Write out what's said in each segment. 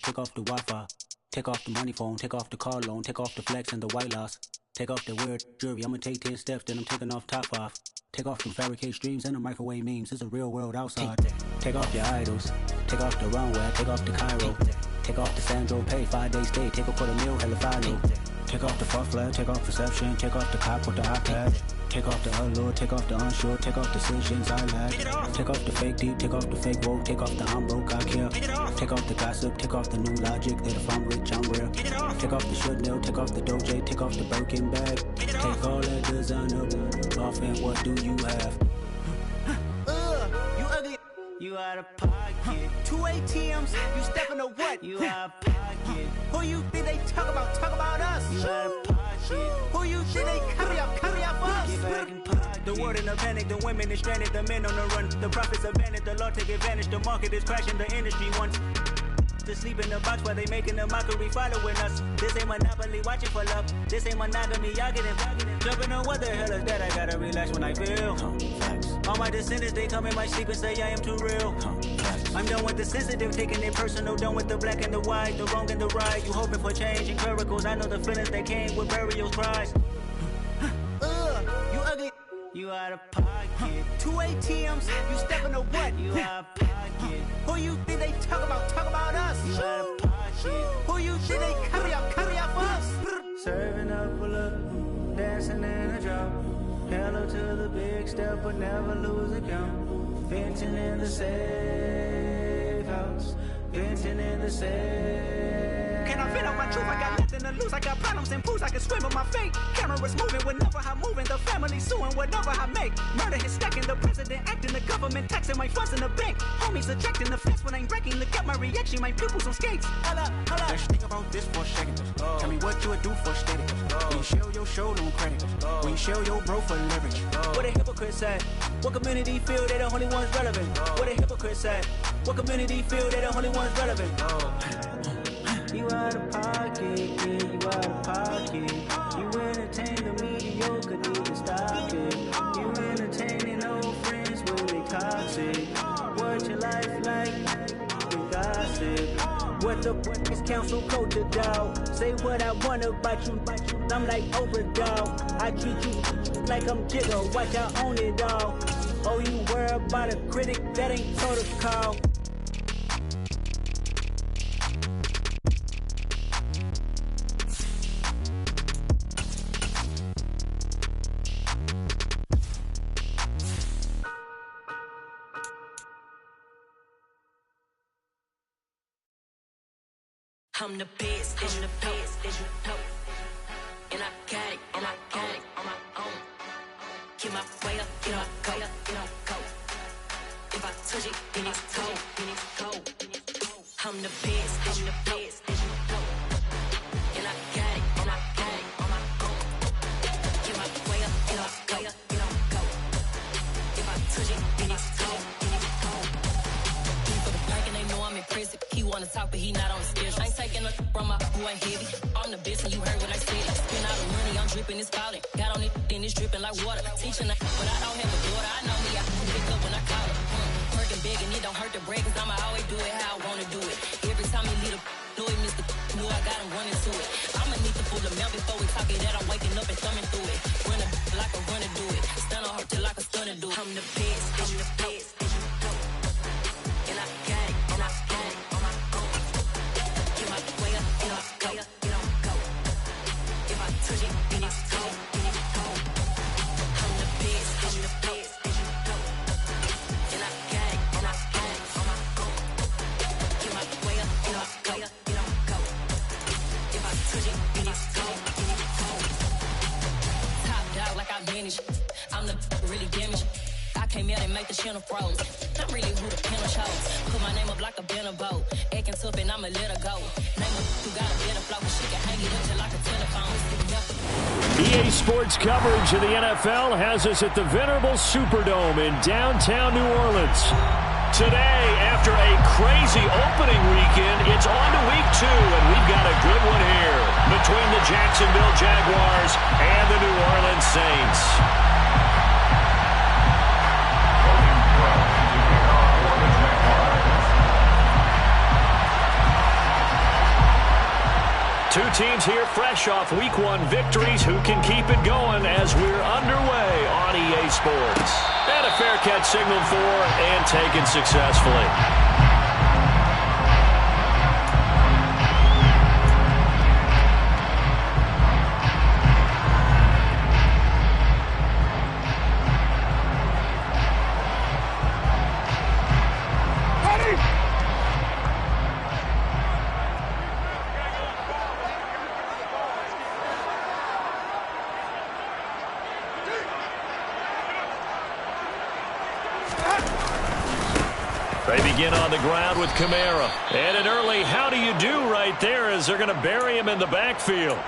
take off the Wi-Fi, take off the money phone, take off the car loan, take off the flex and the white loss, take off the weird jewelry. I'ma take 10 steps, then I'm taking off top 5. Take off them fabricate streams and the microwave memes. It's a real world outside. Take off your idols, take off the runway, take off the Cairo, take off the Sandro Pay, 5-day stay, take a quarter meal, hella final. Take off the fuck flag, take off perception, take off the cop with the iPad. Take off the allure, take off the unsure, take off decisions I lack. Take off the fake deep, take off the fake woke, take off the I'm broke, I care. Take off the gossip, take off the new logic that if I'm rich, I'm real. Take off the should know, take off the doje, take off the Birkin bag. Take all that designer off and what do you have? You ugly. You out of pocket. 2 ATMs, you stepping to what? You out of pocket. Who you think they talk about? Talk about us. You out of pocket. Who you think they carry up for us? Get back in pocket. The world in a panic, the women is stranded, the men on the run. The profits abandoned, the law take advantage. The market is crashing, the industry wants to sleep in the box while they making a mockery following us. This ain't monopoly, watching for love. This ain't monogamy, y'all getting jumping on what the hell is that? I gotta relax when I feel. All my descendants, they come in my sleep and say I am too real. I'm done with the sensitive, taking it personal. Done with the black and the white, the wrong and the right. You hoping for change and miracles. I know the feelings that came with burial cries. You ugly. You out of pocket. 2 ATMs, you stepping to what? You out of pocket. Who you think they talk about? Talk about us. You out of pocket. Who you think they carry up for us? Serving up a look, dancing in a drop. Hello to the big step, but never lose a count. Venting in the safe house. Venting in the safe. Can I fit out my truth? I got nothing to lose. I got problems and pools. I can swim with my fate. Cameras moving whenever I'm moving. The family suing whatever I make. Murder is stacking. The president acting. The government taxing my funds in the bank. Homies ejecting the fence when I'm breaking. Look at my reaction. My pupils on skates. Hold up. Let's think about this for a second. Tell me what you would do for status. When you show your show, no credit. When you show your bro for leverage. What a hypocrite said. What community feel they the only ones relevant? What a hypocrite said. What community feel they the only ones relevant? You out of pocket, yeah, you out of pocket. You entertain the mediocre, need to stop it. You entertaining old friends when they toxic. What your life like? The gossip. What the is council culture, dog? Say what I want about you, I'm like overdog. I treat you like I'm Jigga, watch I own it all. Oh, you worry about a critic, that ain't protocol. I'm the best, and the best, and you know. And I got it, and I got it on my own. Get my way up, get up, go, get up, go. If I touch it, then it's cold, then it's cold. I'm the best, and the best, and you know. And I got it, and I got it on my own. Get my way up, get up, go, get up, go. If I touch it, then it's cold, then it's cold. He for the blank and they know I'm impressive. He wanna talk, but he not on the schedule. I ain't taking a from my who ain't heavy. I'm the best and you heard what I said. Spend all the money, I'm dripping, it's falling. Got on it, then it's dripping like water. Teaching her, but I don't have a daughter. I know me, I pick up when I call her. Working big and it don't hurt the break, cause I'ma always do it how I wanna do it. Every time he lead a know he missed the knew I got him running to it. I'ma need to pull the mail before we talk it that I'm waking up and thumbing through it. Run a like a runner do it. Stun on her till like a stunner do it. I'm the best, I'm the best, and you know. And I got it, and I got it on my own. Get my way up, get up, go, get up, go. If I touch it, then it's cold, then it's cold. I'm the best, and you know. And I got it, and I got it on my own. Get my way up, get up, go, get up, go. If I touch it, then it's cold, then it's cold. Top dog like I manage. I'm the really damaged. I came out and make the channel froze. I'm really who the panel shows. Put my name up like a banner boat. Acting tough and I'ma let her go. Name her who got a better flow, but she can hang it up till like a telephone. EA Sports coverage of the NFL has us at the venerable Superdome in downtown New Orleans. Today, after a crazy opening weekend, it's on to week 2, and we've got a good one here between the Jacksonville Jaguars and the New Orleans Saints. Two teams here fresh off Week 1 victories. Who can keep it going as we're underway on EA Sports? And a fair catch signaled for and taken successfully. They begin on the ground with Kamara. And an early how do you do right there as they're going to bury him in the backfield.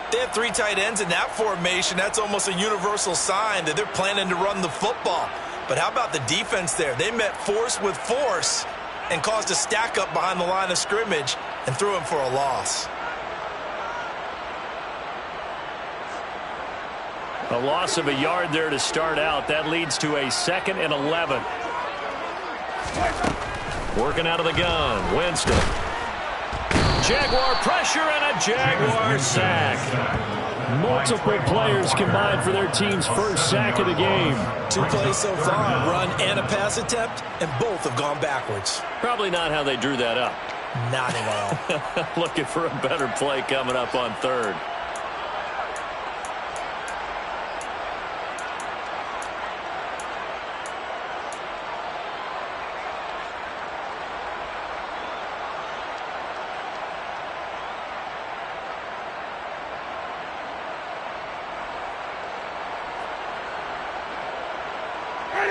They have 3 tight ends in that formation. That's almost a universal sign that they're planning to run the football. But how about the defense there? They met force with force and caused a stack up behind the line of scrimmage and threw him for a loss. A loss of a yard there to start out. That leads to a 2nd and 11. Working out of the gun, Winston. Jaguar pressure and a Jaguar sack. Multiple players combined for their team's first sack of the game. 2 plays so far, run and a pass attempt, and both have gone backwards. Probably not how they drew that up. Not at all. Looking for a better play coming up on 3rd.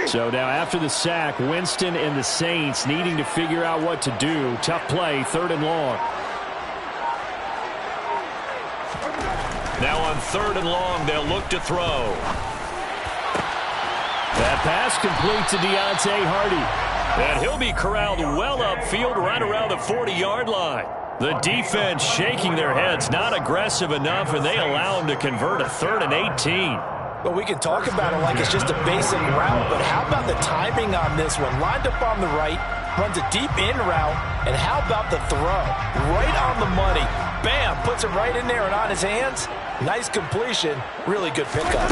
So now after the sack, Winston and the Saints needing to figure out what to do. Tough play, 3rd and long. Now on 3rd and long, they'll look to throw. That pass complete to Deontay Hardy. And he'll be corralled well upfield right around the 40-yard line. The defense shaking their heads, not aggressive enough, and they allow him to convert a 3rd and 18. Well, we can talk about it like it's just a basic route, but how about the timing on this one? Lined up on the right, runs a deep in route, and how about the throw? Right on the money. Bam, puts it right in there and on his hands. Nice completion. Really good pickup.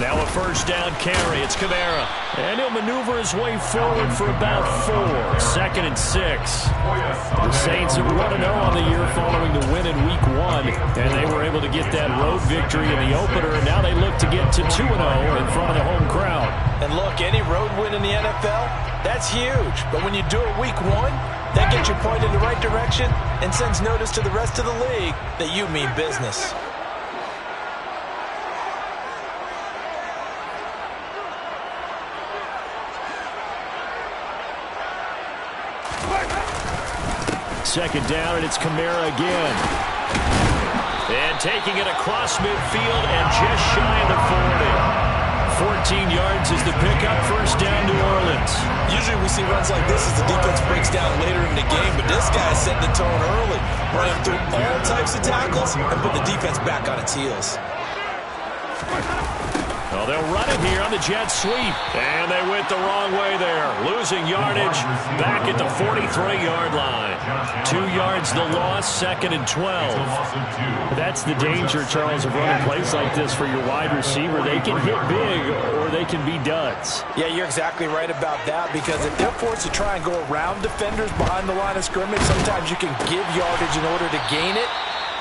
Now a 1st down carry. It's Kamara. And he'll maneuver his way forward for about 4. 2nd and 6. The Saints have 1-0 on the year following the win in Week 1. And they were able to get that road victory in the opener. And now they look to get to 2-0 in front of the home crowd. And look, any road win in the NFL, that's huge. But when you do it Week 1, that gets you pointed in the right direction and sends notice to the rest of the league that you mean business. Second down, and it's Kamara again. And taking it across midfield and just shy of the 40. 14 yards is the pickup. 1st down, New Orleans. Usually we see runs like this as the defense breaks down later in the game, but this guy is setting the tone early, running through all types of tackles and put the defense back on its heels. Well, they'll run it here on the jet sweep. And they went the wrong way there. Losing yardage back at the 43-yard line. 2 yards the loss, 2nd and 12. That's the danger, Charles, of running plays like this for your wide receiver. They can hit big or they can be duds. Yeah, you're exactly right about that, because if they're forced to try and go around defenders behind the line of scrimmage, sometimes you can give yardage in order to gain it.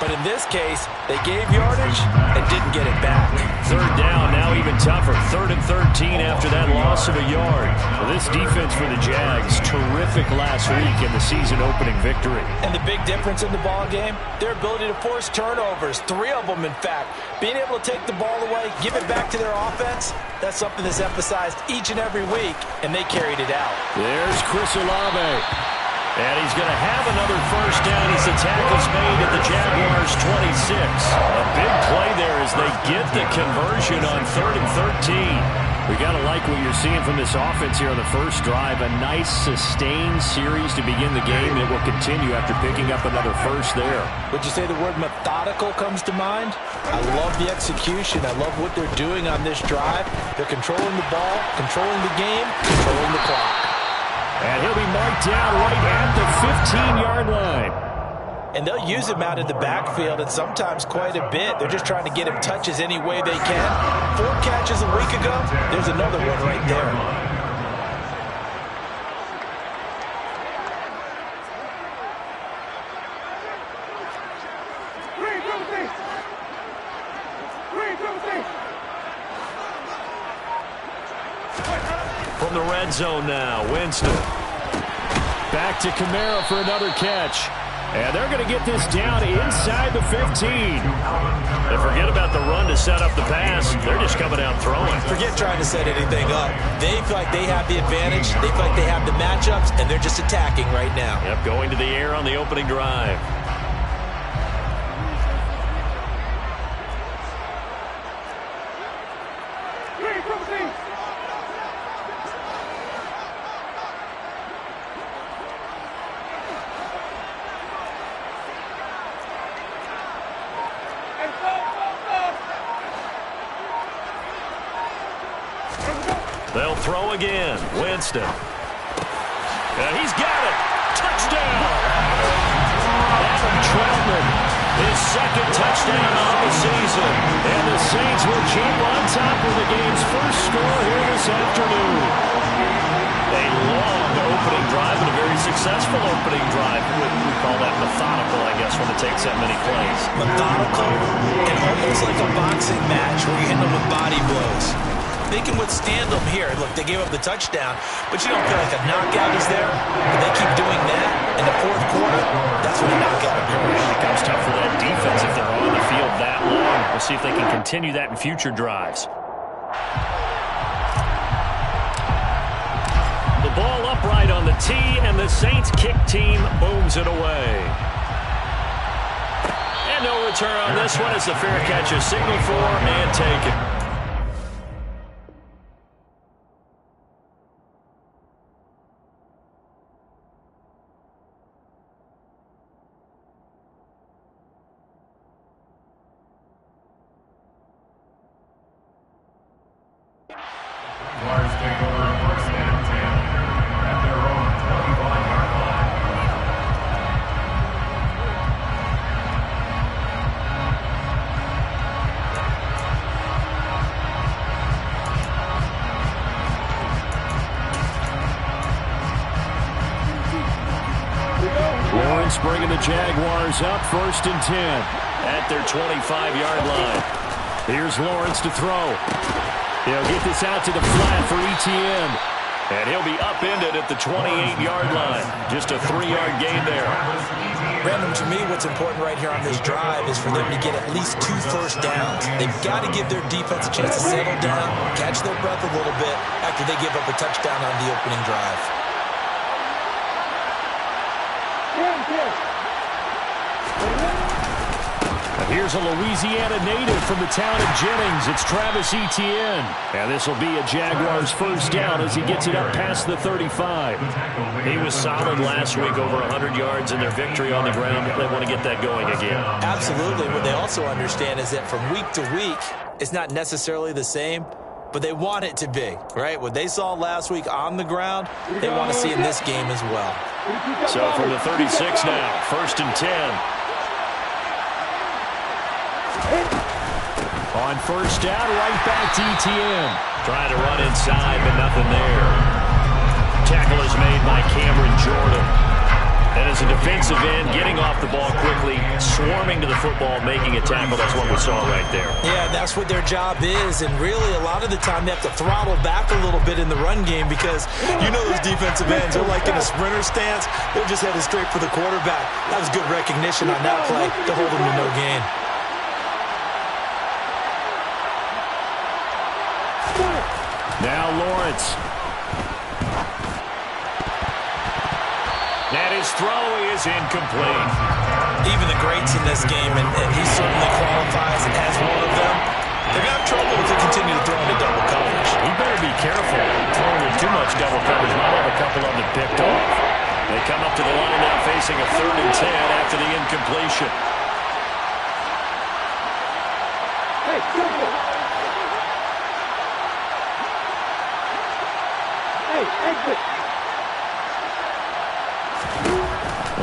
But in this case, they gave yardage and didn't get it back. 3rd down, now even tougher. 3rd and 13 after that loss of a yard. Well, this defense for the Jags, terrific last week in the season-opening victory. And the big difference in the ball game, their ability to force turnovers. 3 of them, in fact. Being able to take the ball away, give it back to their offense, that's something that's emphasized each and every week, and they carried it out. There's Chris Olave. And he's going to have another 1st down as the tackle's made at the Jaguars' 26. A big play there as they get the conversion on 3rd and 13. We got to like what you're seeing from this offense here on the first drive. A nice, sustained series to begin the game that will continue after picking up another 1st there. Would you say the word methodical comes to mind? I love the execution. I love what they're doing on this drive. They're controlling the ball, controlling the game, controlling the clock. And he'll be marked down right at the 15-yard line. and they'll use him out in the backfield, and sometimes quite a bit. They're just trying to get him touches any way they can. 4 catches a week ago. There's another one right there. From the red zone now, Winston. Back to Kamara for another catch. And they're going to get this down inside the 15. And forget about the run to set up the pass. They're just coming out throwing. Forget trying to set anything up. They feel like they have the advantage. They feel like they have the matchups, and they're just attacking right now. Yep, going to the air on the opening drive. They'll throw again. Winston. And he's got it. Touchdown. Adam Troutman, his second touchdown on the season. And the Saints will jump on top of the game's first score here this afternoon. A long opening drive and a very successful opening drive. We call that methodical, I guess, when it takes that many plays. Methodical and almost like a boxing match where you hit them with body blows. They can withstand them here. Look, they gave up the touchdown, but you don't feel like a knockout is there. But they keep doing that in the fourth quarter. That's when a knockout occurs. It becomes tough for that defense if they're on the field that long. We'll see if they can continue that in future drives. The ball upright on the tee, and the Saints kick team booms it away. And no return on this one as the fair catch is signaled for and taken. Bringing the Jaguars up 1st and 10 at their 25-yard line. Here's Lawrence to throw. He'll get this out to the flat for Etienne. And he'll be upended at the 28-yard line. Just a 3-yard gain there. Brandon, to me, what's important right here on this drive is for them to get at least 2 first downs. They've got to give their defense a chance to settle down, catch their breath a little bit after they give up a touchdown on the opening drive. And here's a Louisiana native from the town of Jennings. It's Travis Etienne. And this will be a Jaguars first down as he gets it up past the 35. He was solid last week, over 100 yards in their victory on the ground. They want to get that going again. Absolutely. What they also understand is that from week to week, it's not necessarily the same, but they want it to be, right? What they saw last week on the ground, they want to see in this game as well. So from the 36 now, 1st and 10. On first down, right back to Etienne. Trying to run inside, but nothing there. Tackle is made by Cameron Jordan. And as a defensive end, getting off the ball quickly, swarming to the football, making a tackle. That's what we saw right there. Yeah, that's what their job is. And really, a lot of the time, they have to throttle back a little bit in the run game because you know those defensive ends are like in a sprinter stance. They're just headed straight for the quarterback. That was good recognition on that play to hold them to no gain. Now Lawrence. And his throw is incomplete. Even the greats in this game, and he certainly qualifies as one of them, they're going to have trouble if they continue to throw into double coverage. He better be careful. Throwing in too much double coverage. Might have a couple of them picked off. They come up to the line now facing a 3rd and 10 after the incompletion. Hey, go, go.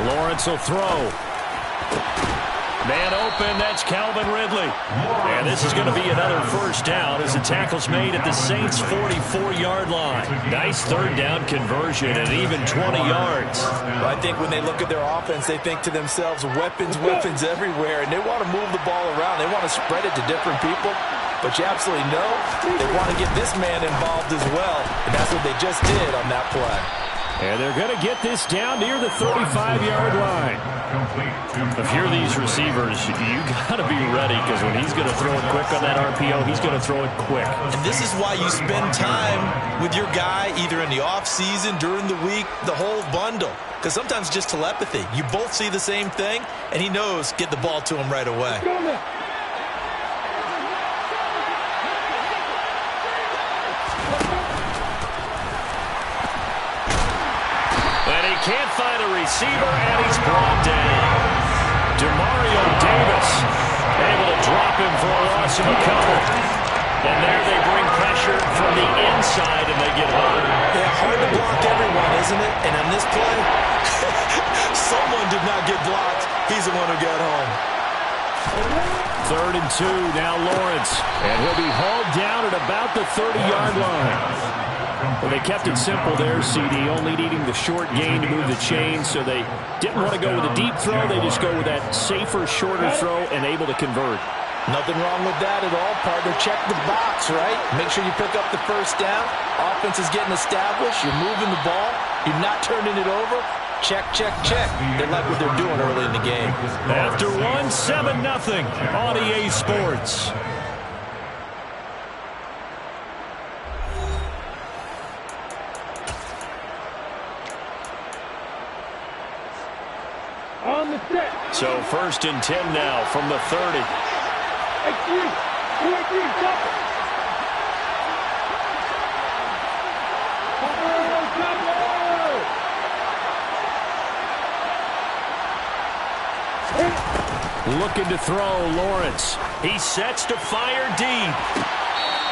Lawrence will throw. Man open, that's Calvin Ridley. And this is going to be another first down as the tackle's made at the Saints' 44-yard line. Nice third down conversion and even 20 yards. Well, I think when they look at their offense, they think to themselves, weapons everywhere, and they want to move the ball around. They want to spread it to different people. But you absolutely know they want to get this man involved as well, and that's what they just did on that play. And they're going to get this down near the 35-yard line. If you're these receivers, you got to be ready, because when he's going to throw it quick on that RPO, he's going to throw it quick. And this is why you spend time with your guy either in the offseason, during the week, the whole bundle. Because sometimes just telepathy. You both see the same thing, and he knows get the ball to him right away. Can't find a receiver, and he's brought down. Demario Davis able to drop him for a loss of a couple. And there they bring pressure from the inside, and they get home. Yeah, hard to block everyone, isn't it? And on this play, someone did not get blocked. He's the one who got home. 3rd and 2, now Lawrence. And he'll be hauled down at about the 30-yard line. Well, they kept it simple there, CD, only needing the short gain to move the chain, so they didn't want to go with a deep throw. They just go with that safer, shorter throw and able to convert. Nothing wrong with that at all, partner. Check the box, right? Make sure you pick up the first down. Offense is getting established. You're moving the ball. You're not turning it over. Check, check, check. They like what they're doing early in the game. After 7-0 on EA Sports. So 1st and 10 now from the 30. Looking to throw, Lawrence. He sets to fire deep.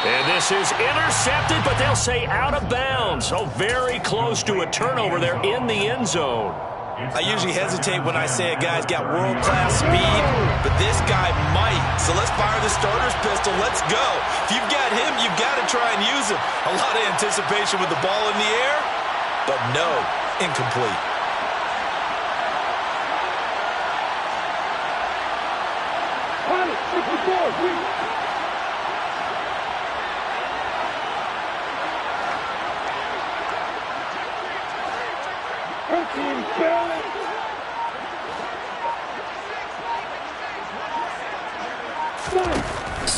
And this is intercepted, but they'll say out of bounds. Oh, very close to a turnover there in the end zone. I usually hesitate when I say a guy's got world-class speed, but this guy might. So let's fire the starter's pistol. Let's go. If you've got him, you've got to try and use him. A lot of anticipation with the ball in the air, but no, incomplete.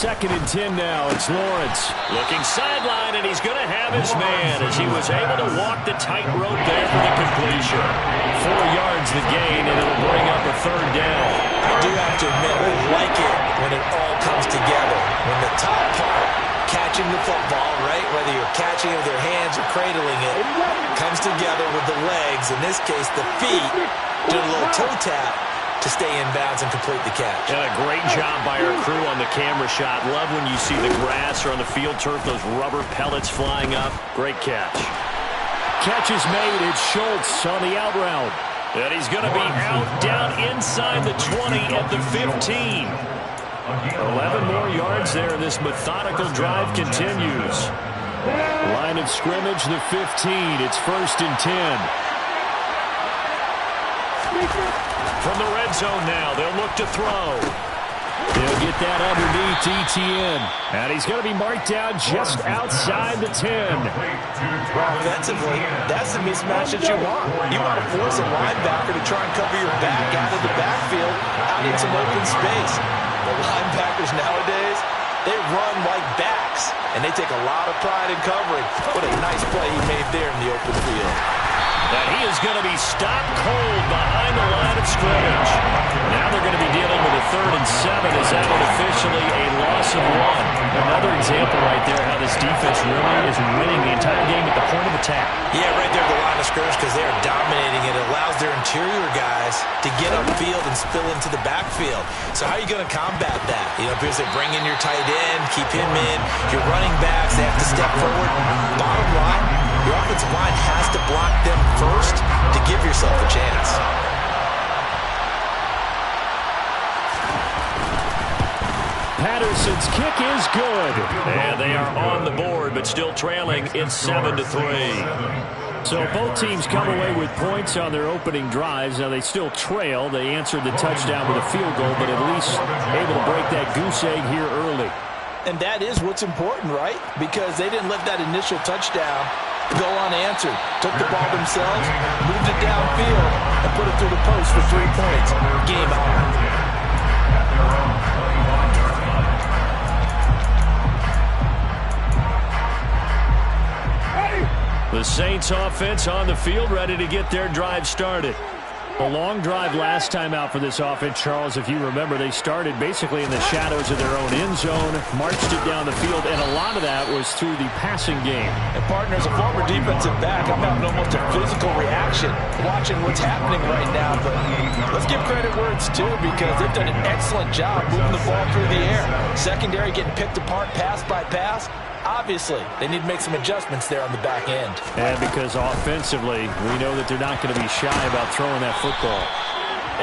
Second and 10 now. It's Lawrence looking sideline, and he's going to have his man as he was able to walk the tightrope there for the completion. 4 yards the gain, and it'll bring up a 3rd down. I do have to admit, I like it when it all comes together. When the top part, catching the football, right, whether you're catching it with your hands or cradling it, comes together with the legs, in this case the feet, do a little toe tap to stay in bounds and complete the catch. And a great job by our crew on the camera shot. Love when you see the grass or on the field turf, those rubber pellets flying up. Great catch. Catch is made. It's Schultz on the out route. And he's going to be out down inside the 20 at the 15. 11 more yards there. This methodical drive continues. Line of scrimmage, the 15. It's 1st and 10. From the red zone now, they'll look to throw. They'll get that underneath Etienne. And he's going to be marked down just outside the 10. Offensively, that's the mismatch that you want. You want to force a linebacker to try and cover your back out of the backfield, out in some open space. The linebackers nowadays, they run like backs, and they take a lot of pride in covering. What a nice play he made there in the open field. And he is going to be stopped cold behind the line of scrimmage. Now they're going to be dealing with a 3rd and 7 as that one officially a loss of 1. Another example right there how this defense really is winning the entire game at the point of attack. Yeah, right there at the line of scrimmage because they are dominating it. It allows their interior guys to get upfield and spill into the backfield. So how are you going to combat that? You know, because they bring in your tight end, keep him in. Your running backs, they have to step forward. Bottom line, your offensive line has to block them first to give yourself a chance. Patterson's kick is good. And they are on the board, but still trailing. It's 7-3. So both teams come away with points on their opening drives. Now they still trail. They answered the touchdown with a field goal, but at least able to break that goose egg here early. And that is what's important, right? Because they didn't let that initial touchdown go unanswered. Took the ball themselves, moved it downfield, and put it through the post for 3 points. Game on. The Saints offense on the field, ready to get their drive started. A long drive last time out for this offense, Charles. If you remember, they started basically in the shadows of their own end zone, marched it down the field, and a lot of that was through the passing game. And partner, as a former defensive back, I'm having almost a physical reaction watching what's happening right now. But let's give credit where it's due, because they've done an excellent job moving the ball through the air. Secondary getting picked apart pass by pass. Obviously, they need to make some adjustments there on the back end. And because offensively, we know that they're not going to be shy about throwing that football.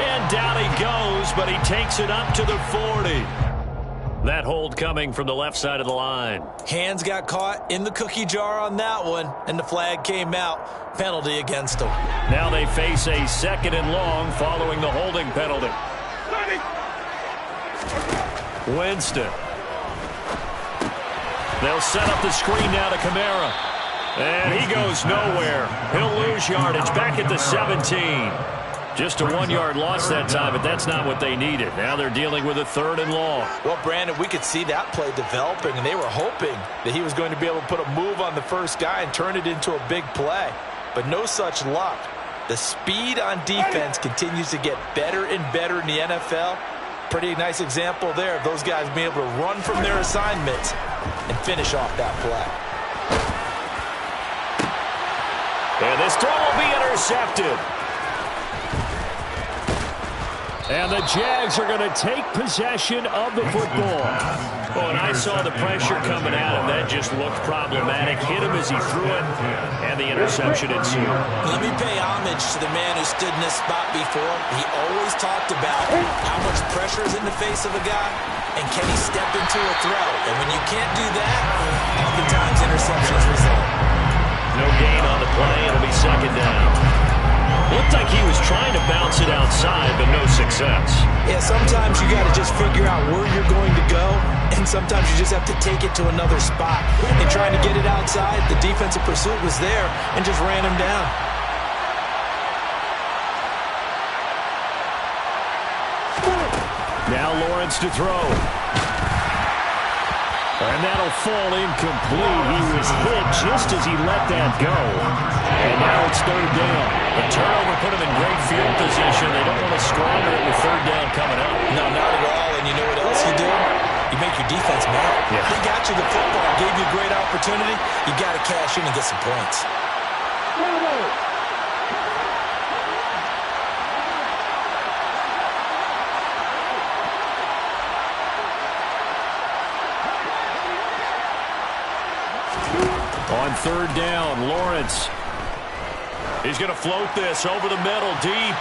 And down he goes, but he takes it up to the 40. That hold coming from the left side of the line. Hands got caught in the cookie jar on that one, and the flag came out. Penalty against them. Now they face a 2nd and long following the holding penalty. Winston. They'll set up the screen now to Kamara. And he goes nowhere. He'll lose yardage back at the 17. Just a 1-yard loss that time, but that's not what they needed. Now they're dealing with a 3rd and long. Well, Brandon, we could see that play developing, and they were hoping that he was going to be able to put a move on the first guy and turn it into a big play. But no such luck. The speed on defense continues to get better and better in the NFL. Pretty nice example there of those guys being able to run from their assignments and finish off that play. And this throw will be intercepted. And the Jags are going to take possession of the football. Oh, and I saw the pressure coming at him. That just looked problematic. Hit him as he threw it, and the interception ensued. Let me pay homage to the man who stood in this spot before. He always talked about how much pressure is in the face of a guy, and can he step into a throw. And when you can't do that, oftentimes interceptions result. No gain on the play. It'll be 2nd down. Looked like he was trying to bounce it outside, but no success. Yeah, sometimes you got to just figure out where you're going to go, and sometimes you just have to take it to another spot. And trying to get it outside, the defensive pursuit was there and just ran him down. Now Lawrence to throw. And that'll fall incomplete. He was hit just as he let that go. And now it's 3rd down. The turnover put him in great field position. They don't want to squander it with 3rd down coming up. No, not at all. And you know what else you do? You make your defense mad. Yeah. They got you the football, gave you a great opportunity. You got to cash in and get some points. On 3rd down, Lawrence. He's going to float this over the middle, deep.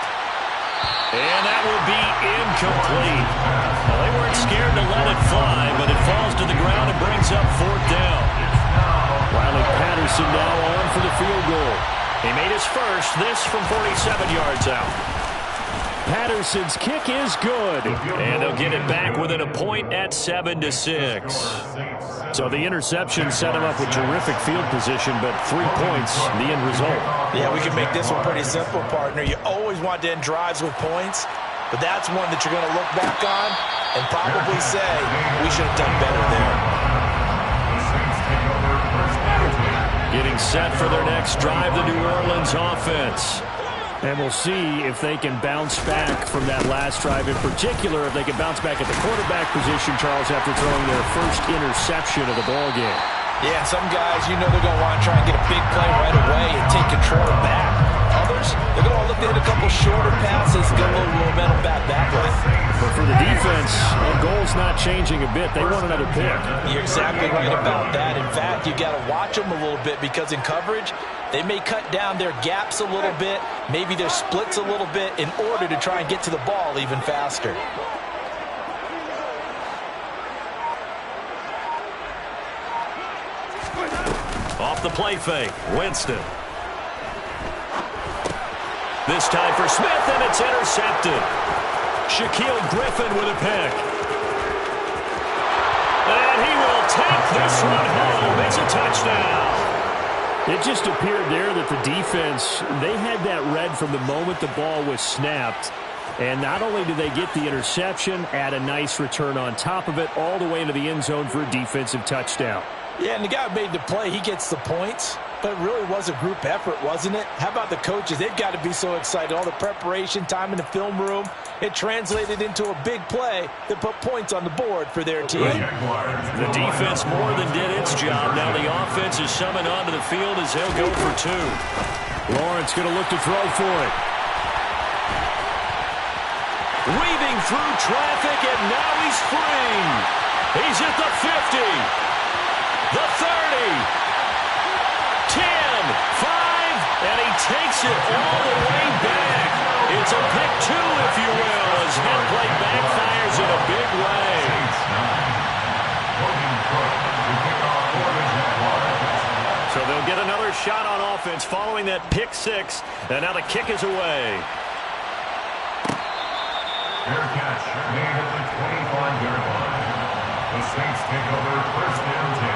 And that will be incomplete. Well, they weren't scared to let it fly, but it falls to the ground and brings up 4th down. Riley Patterson now on for the field goal. He made his first, this from 47 yards out. Patterson's kick is good. And they'll get it back within a point at 7-6. So the interception set him up with terrific field position, but 3 points, the end result. Yeah, we can make this one pretty simple, partner. You always want to end drives with points, but that's one that you're going to look back on and probably say, we should have done better there. Getting set for their next drive, the New Orleans offense. And we'll see if they can bounce back from that last drive. In particular, if they can bounce back at the quarterback position, Charles, after throwing their first interception of the ballgame. Yeah, some guys, you know they're going to want to try and get a big play right away and take control back. Others, they're going to look to hit a couple shorter passes, get a little momentum back that way. But for the defense, the goal's not changing a bit. They want another pick. You're exactly right about that. In fact, you got to watch them a little bit, because in coverage, they may cut down their gaps a little bit, maybe their splits a little bit, in order to try and get to the ball even faster. off the play fake. Winston. This time for Smith, and it's intercepted. Shaquille Griffin with a pick. And he will take this one home. It's a touchdown. It just appeared there that the defense, they had that read from the moment the ball was snapped. And not only did they get the interception, add a nice return on top of it, all the way into the end zone for a defensive touchdown. Yeah, and the guy made the play. He gets the points. But it really was a group effort, wasn't it? How about the coaches? They've got to be so excited. All the preparation, time in the film room, it translated into a big play that put points on the board for their team. The defense more than did its job. Now the offense is summoned onto the field as they'll go for two. Lawrence going to look to throw for it. Weaving through traffic, and now he's free. He's at the 50, the 30. 10, 5, and he takes it all the way back. It's a pick two, if you will, as head play backfires in a big way. So they'll get another shot on offense following that pick six, and now the kick is away. Fair catch made at the 25-yard line. The Saints take over first down 10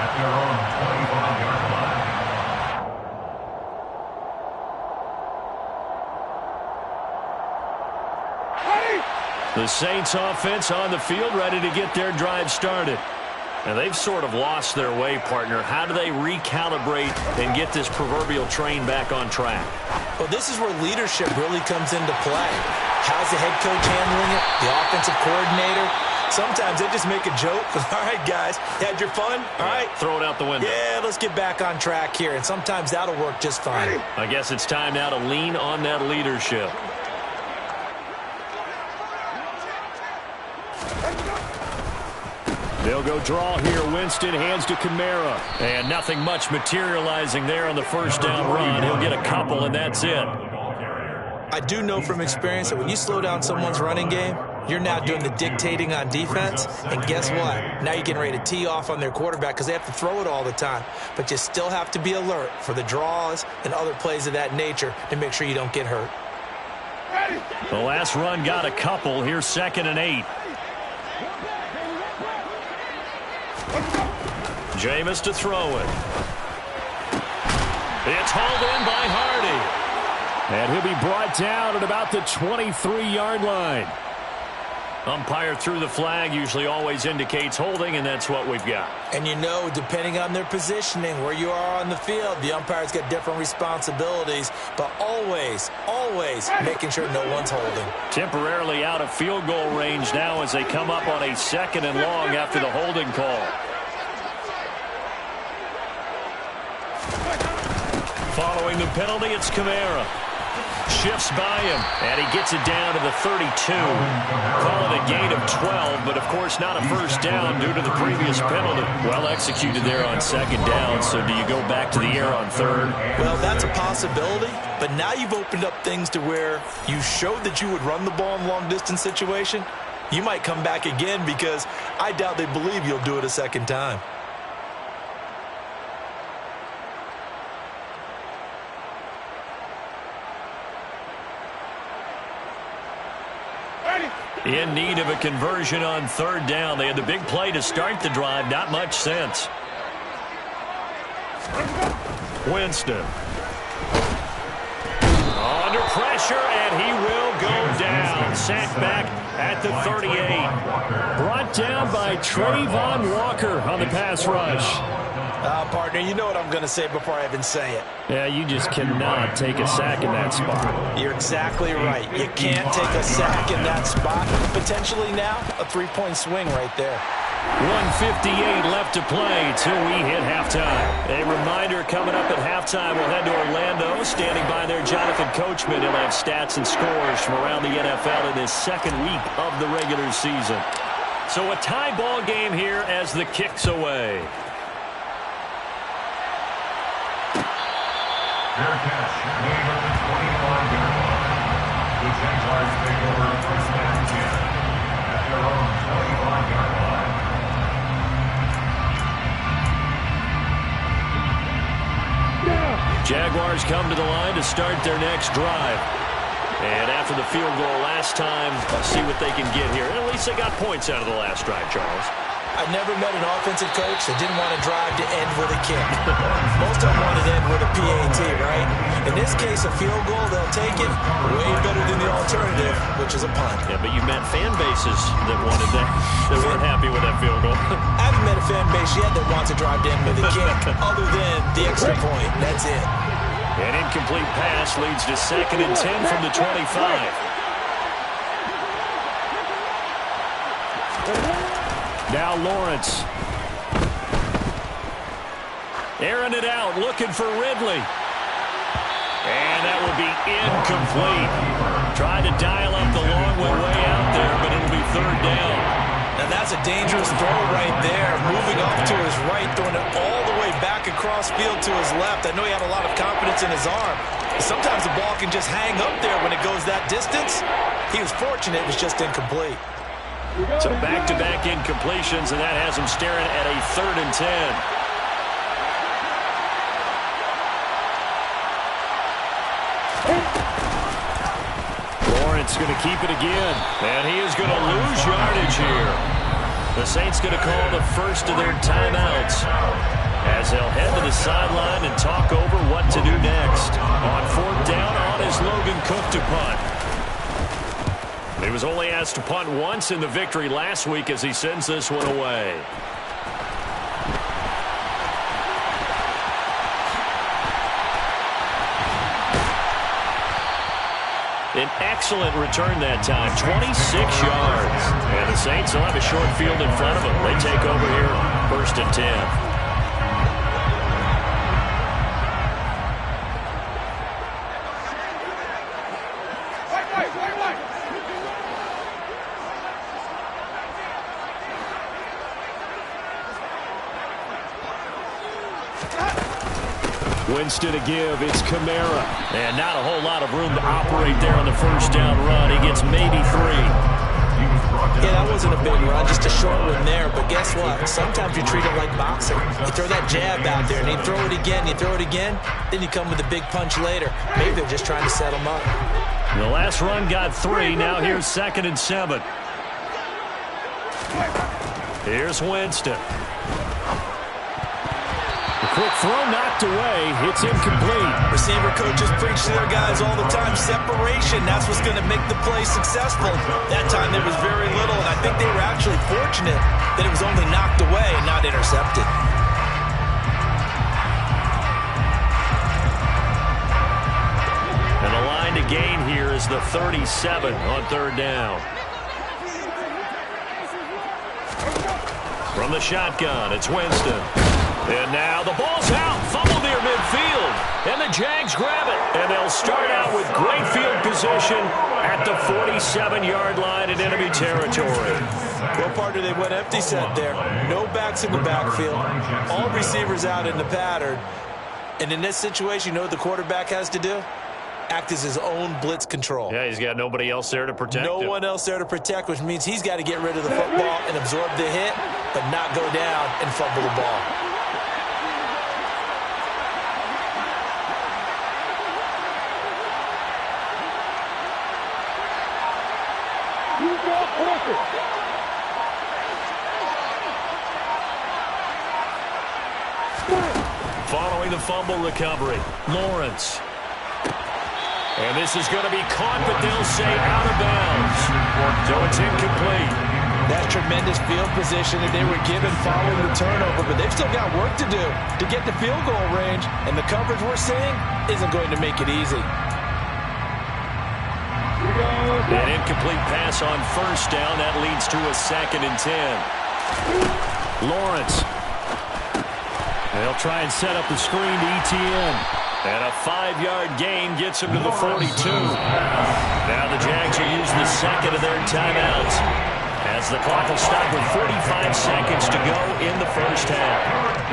at their own 25-yard line. The Saints offense on the field, ready to get their drive started. And they've sort of lost their way, partner. How do they recalibrate and get this proverbial train back on track? Well, this is where leadership really comes into play. How's the head coach handling it? The offensive coordinator? Sometimes they just make a joke. All right, guys, had your fun? All right. Throw it out the window. Yeah, let's get back on track here. And sometimes that'll work just fine. I guess it's time now to lean on that leadership. They'll go draw here. Winston hands to Kamara. And nothing much materializing there on the first down run. He'll get a couple, and that's it. I do know from experience that when you slow down someone's running game, you're now doing the dictating on defense. And guess what? Now you're getting ready to tee off on their quarterback because they have to throw it all the time. But you still have to be alert for the draws and other plays of that nature to make sure you don't get hurt. The last run got a couple. Here's 2nd and 8. Jameis to throw it. It's hauled in by Hardy. And he'll be brought down at about the 23-yard line. Umpire threw the flag, usually always indicates holding, and that's what we've got. And you know, depending on their positioning, where you are on the field, the umpire's got different responsibilities, but always, always making sure no one's holding. Temporarily out of field goal range now as they come up on a 2nd and long after the holding call. Following the penalty, it's Kamara. Shifts by him, and he gets it down to the 32. Call it a gain of 12, but of course not a first down due to the previous penalty. Well executed there on 2nd down, so do you go back to the air on 3rd? Well, that's a possibility, but now you've opened up things to where you showed that you would run the ball in long-distance situation. You might come back again because I doubt they believe you'll do it a 2nd time. In need of a conversion on 3rd down. They had the big play to start the drive. Not much sense. Winston. Under pressure, and he will go down. Sacked back at the 38. Brought down by Trayvon Walker on the pass rush. Partner, you know what I'm going to say before I even say it. Yeah, you just cannot take a sack in that spot. You're exactly right. You can't take a sack in that spot. Potentially now, a 3-point swing right there. 1:58 left to play till we hit halftime. A reminder coming up at halftime, we'll head to Orlando. Standing by there, Jonathan Coachman. He'll have stats and scores from around the NFL in this 2nd week of the regular season. So a tie ball game here as the kick's away. Fair catch made at the 25-yard line. The Jaguars take over first down 10 at their own 25-yard line. Jaguars come to the line to start their next drive. And after the field goal last time, let's see what they can get here. And at least they got points out of the last drive, Charles. I've never met an offensive coach that didn't want to drive to end with a kick. Most of them want to end with a PAT, right? In this case, a field goal, they'll take it way better than the alternative, which is a punt. Yeah, but you met fan bases that wanted that, that weren't happy with that field goal. I haven't met a fan base yet that wants to drive to end with a kick, other than the extra point. That's it. An incomplete pass leads to 2nd and 10 from the 25. Now Lawrence. Airing it out, looking for Ridley. And that will be incomplete. Trying to dial up the long way out there, but it'll be 3rd down. Now that's a dangerous throw right there. Moving off to his right, throwing it all the way back across field to his left. I know he had a lot of confidence in his arm. Sometimes the ball can just hang up there when it goes that distance. He was fortunate it was just incomplete. So back-to-back incompletions, and that has him staring at a 3rd and 10. Lawrence going to keep it again, and he is going to lose yardage here. The Saints going to call the first of their timeouts as they'll head to the sideline and talk over what to do next. On 4th down, on is Logan Cook to punt. He was only asked to punt once in the victory last week as he sends this one away. An excellent return that time, 26 yards. And the Saints will have a short field in front of them. They take over here, 1st and 10. Winston to give, it's Kamara. And not a whole lot of room to operate there on the 1st down run. He gets maybe 3. Yeah, that wasn't a big run, just a short one there. But guess what? Sometimes you treat it like boxing. You throw that jab out there, and you throw it again, you throw it again, then you come with a big punch later. Maybe they're just trying to set him up. The last run got 3. Now here's 2nd and 7. Here's Winston. Quick throw knocked away. It's incomplete. Receiver coaches preach to their guys all the time. Separation, that's what's going to make the play successful. That time there was very little, and I think they were actually fortunate that it was only knocked away, not intercepted. And the line to gain here is the 37 on 3rd down. From the shotgun, it's Winston. And now the ball's out. Fumble near midfield. And the Jags grab it. And they'll start out with great field position at the 47-yard line in enemy territory. Well, partner, they went empty set there. No backs in the backfield. All receivers out in the pattern. And in this situation, you know what the quarterback has to do? Act as his own blitz control. Yeah, he's got nobody else there to protect him. No one else there to protect, which means he's got to get rid of the football and absorb the hit, but not go down and fumble the ball. Following the fumble recovery, Lawrence. And this is going to be caught, but they'll say out of bounds. So it's incomplete. That tremendous field position that they were given following the turnover, but they've still got work to do to get the field goal range, and the coverage we're seeing isn't going to make it easy. An incomplete pass on 1st down. That leads to a 2nd and 10. Lawrence. They'll try and set up the screen to ETN. And a 5-yard gain gets him to the 42. Now the Jags will use the 2nd of their timeouts as the clock will stop with 45 seconds to go in the 1st half.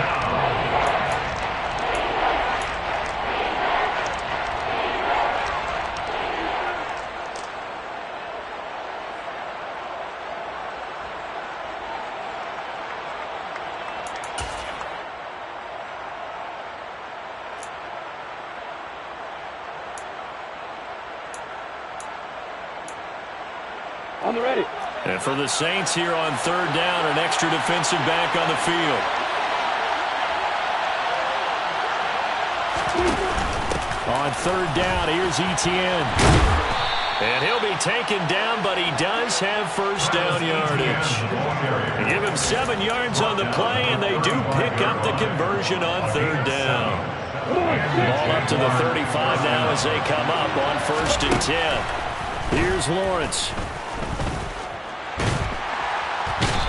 And for the Saints here on third down, an extra defensive back on the field. On third down, here's Etienne. And he'll be taken down, but he does have first down yardage. They give him 7 yards on the play, and they do pick up the conversion on third down. Ball up to the 35 now as they come up on 1st and 10. Here's Lawrence.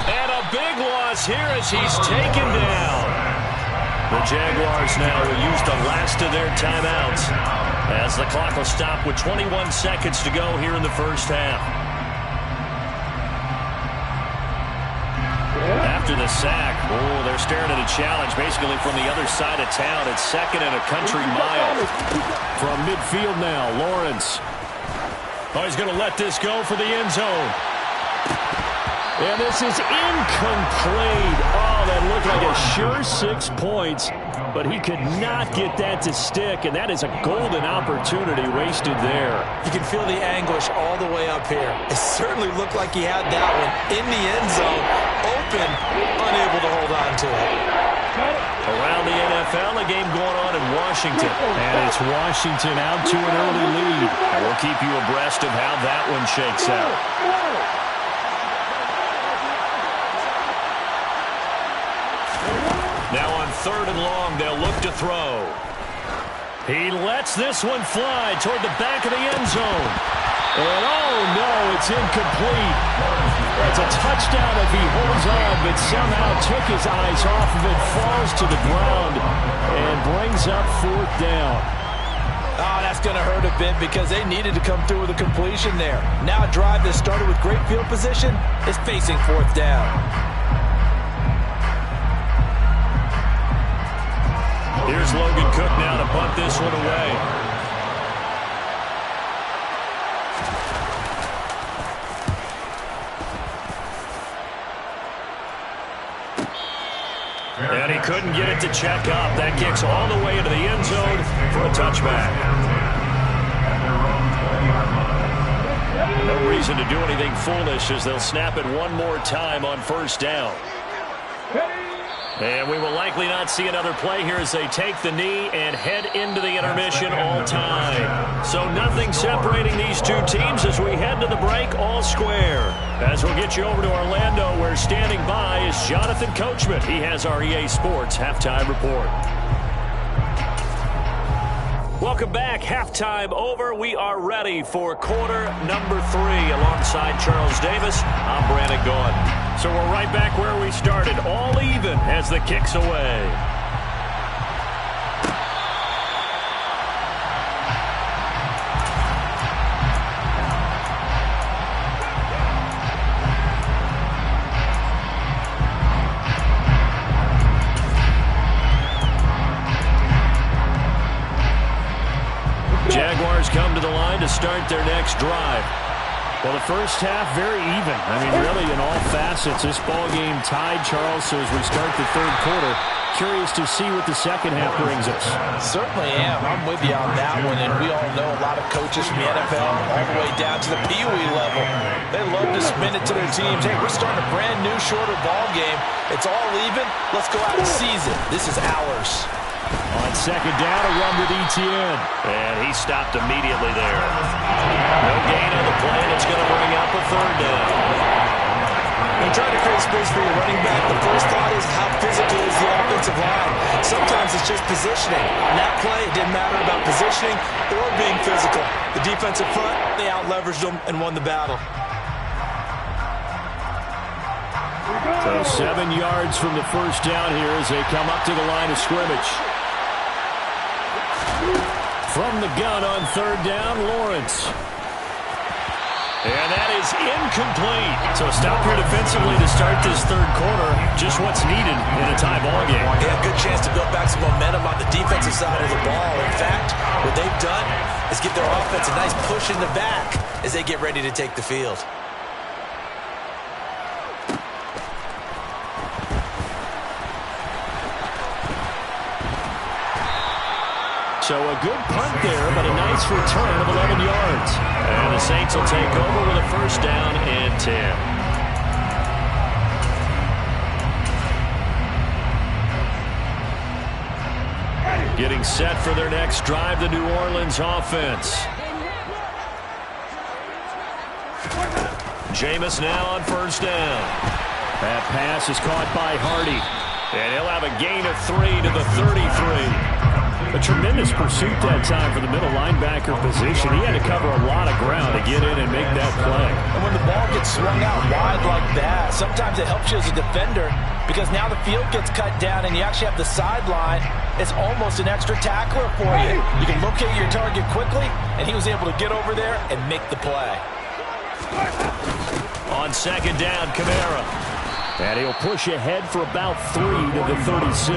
And a big loss here as he's taken down. The Jaguars now will use the last of their timeouts as the clock will stop with 21 seconds to go here in the first half. After the sack, they're staring at a challenge basically from the other side of town. It's 2nd and a country mile. From midfield now, Lawrence. Oh, he's going to let this go for the end zone. And this is incomplete. Oh, that looked like a sure 6 points, but he could not get that to stick, and that is a golden opportunity wasted there. You can feel the anguish all the way up here. It certainly looked like he had that one in the end zone, open, unable to hold on to it. Around the NFL, a game going on in Washington. And it's Washington out to an early lead. And we'll keep you abreast of how that one shakes out. Now on 3rd and long, they'll look to throw. He lets this one fly toward the back of the end zone. And oh no, it's incomplete. It's a touchdown if he holds on, but somehow took his eyes off of it, falls to the ground, and brings up 4th down. Oh, that's going to hurt a bit because they needed to come through with a completion there. Now a drive that started with great field position is facing 4th down. Here's Logan Cook now to punt this one away. And he couldn't get it to check up. That kicks all the way into the end zone for a touchback. No reason to do anything foolish as they'll snap it one more time on 1st down. And we will likely not see another play here as they take the knee and head into the intermission all time. So nothing separating these two teams as we head to the break all square. As we'll get you over to Orlando, where standing by is Jonathan Coachman. He has our EA Sports halftime report. Welcome back. Halftime over. We are ready for quarter number 3. Alongside Charles Davis, I'm Brandon Gaudin. So we're right back where we started, all even as the kick's away. Jaguars come to the line to start their next drive. Well, the first half, very even. I mean, really, in all facets, this ball game tied, Charles. So as we start the 3rd quarter, curious to see what the second half brings us. Certainly am. I'm with you on that one. And we all know a lot of coaches from the NFL all the way down to the Pee Wee level. They love to spin it to their teams. Hey, we're starting a brand new, shorter ball game. It's all even. Let's go out and seize it. This is ours. On 2nd down, a run with Etienne. And he stopped immediately there. No gain on the play, and it's going to bring up a 3rd down. When trying to create space for your running back, the first thought is how physical is the offensive line. Sometimes it's just positioning. On that play, it didn't matter about positioning or being physical. The defensive front, they out-leveraged them and won the battle. So 7 yards from the first down here as they come up to the line of scrimmage. From the gun on 3rd down, Lawrence. And that is incomplete. So a stop here defensively to start this 3rd quarter. Just what's needed in a tie ball game. Yeah, good chance to build back some momentum on the defensive side of the ball. In fact, what they've done is give their offense a nice push in the back as they get ready to take the field. So a good punt there, but a nice return of 11 yards. And the Saints will take over with a first down and 10. Getting set for their next drive, the New Orleans offense. Jameis now on first down. That pass is caught by Hardy. And he'll have a gain of 3 to the 33. A tremendous pursuit that time for the middle linebacker position. He had to cover a lot of ground to get in and make that play. And when the ball gets swung out wide like that, sometimes it helps you as a defender because now the field gets cut down and you actually have the sideline. It's almost an extra tackler for you. You can locate your target quickly, and he was able to get over there and make the play. On second down, Kamara. And he'll push ahead for about 3 to the 36.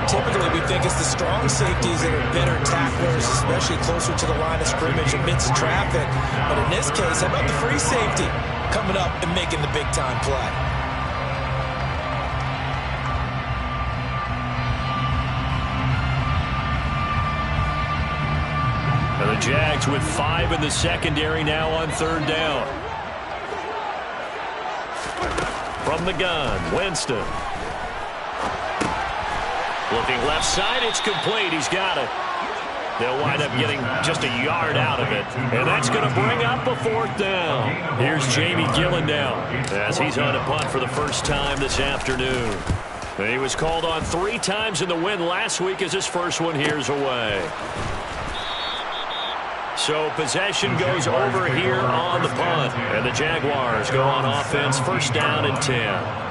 Typically, we think it's the strong safeties that are better tacklers, especially closer to the line of scrimmage amidst traffic. But in this case, how about the free safety coming up and making the big-time play? And the Jags with 5 in the secondary now on third down. From the gun, Winston. Looking left side, it's complete. He's got it. They'll wind up getting just a yard out of it. And that's going to bring up a fourth down. Here's Jamie Gillen now as he's on a punt for the first time this afternoon. And he was called on 3 times in the win last week as his first one here's away. So possession goes over here on the punt. And the Jaguars go on offense, first down and 10.